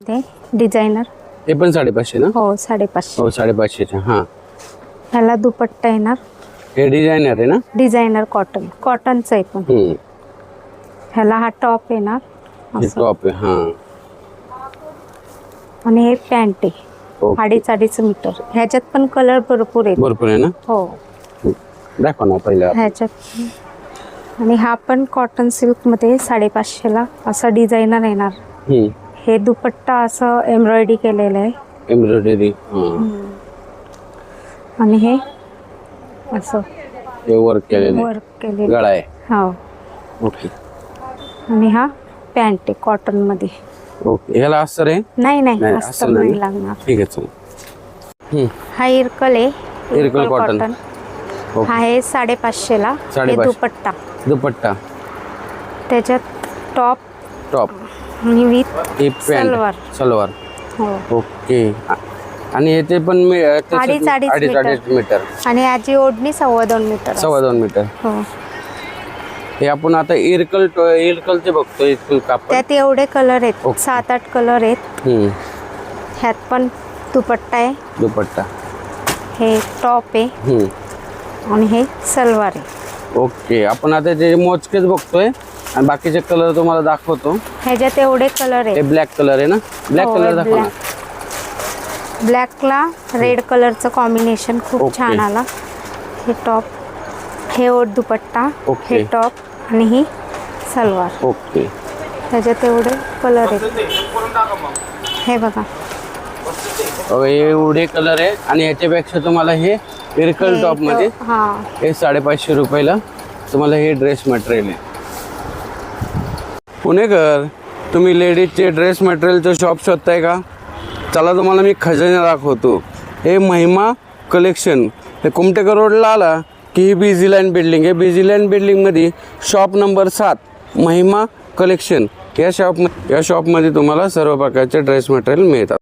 ते डिझायनर हे पण 550 ना? हो 550. हो 550चे. हां, ह्याला दुपट्टा येणार हे डिझायनर आहे ना? डिझायनर कॉटनचं आहे पण. ह्याला हा टॉप येणार हे असं. टॉप आहे. हां, आणि हे पॅन्ट आहे ओके. 2.5 मीटर. ह्याच्यात पण कलर भरपूर आहेत. भरपूर आहे ना? हो दाखवा ना पहिला. ह्याच्यात. आणि हा पण कॉटन सिल्क मध्ये 550ला असा डिझायनर येणार. हे दुपट्टा असं एम्ब्रॉयडरी केलेलं आहे. एम्ब्रॉयडरी. हां, आणि हे असं हे वर्क केलेलं आहे. वर्क केलेलं गळा आहे. हो. ओके आणि हा पॅन्ट आहे कॉटन मध्ये. ओके. ह्याला अस्तर आहे? नाही नाही नाही, अस्तर अस्तर नाही नाही ना? लागणार. ठीक आहे चल. हा इरकल आहे. इरकल कॉटन. ओके. हा आहे 550ला. हे 550. दुपट्टा. दुपट्टा. त्याच्यात टॉप टॉप. आणि विथ हे सलवार. पॅन्ट सलवार. हो. ओके. आणि याचे पण 2.5 मीटर. आणि याची ओढणी 2.25 मीटर. 2.25 मीटर. हो. हे आपण आता इरकलचे बघतो. इरकल कापड. त्यात एवढे कलर आहेत. ओके. 7-8 कलर आहेत. ह्यात पण दुपट्टा आहे. दुपट्टा. हे टॉप आहे. आणि हे सलवार आहे. ओके. आपण आता जे मोजकेच बघतोय आणि बाकीचे कलर तुम्हाला दाखवतो. ह्याच्यात एवढे कलर हे आहेत. ब्लॅक कलर आहे ना? ब्लॅक हो, कलर दाखवा ना. ब्लॅकला रेड कलरचं कॉम्बिनेशन खूप ओके. छान आला. हे टॉप. हे ओढ दुपट्टा. ओके. हे टॉप आणि ही सलवार. ओके. त्याच्यात एवढे कलर आहेत. हे बघा. हे एवढे कलर आहे आणि ह्याच्यापेक्षा तुम्हाला हे इरकल टॉप मध्ये हा हे 550 रुपयाला तुम्हाला हे ड्रेस मटेरियल आहे. पुणेकर, तुम्ही लेडीजचे ड्रेस मटेरियलचं शॉप शोधताय का? चला तुम्हाला मी खजाना दाखवतो. हे महिमा कलेक्शन. हे कुमटेकर रोडला आला की ही बिझी लाईन बिल्डिंग आहे. बिझी लाईन बिल्डिंगमध्ये शॉप नंबर 7 महिमा कलेक्शन या शॉपमध्ये तुम्हाला सर्व प्रकारचे ड्रेस मटेरियल मिळतात.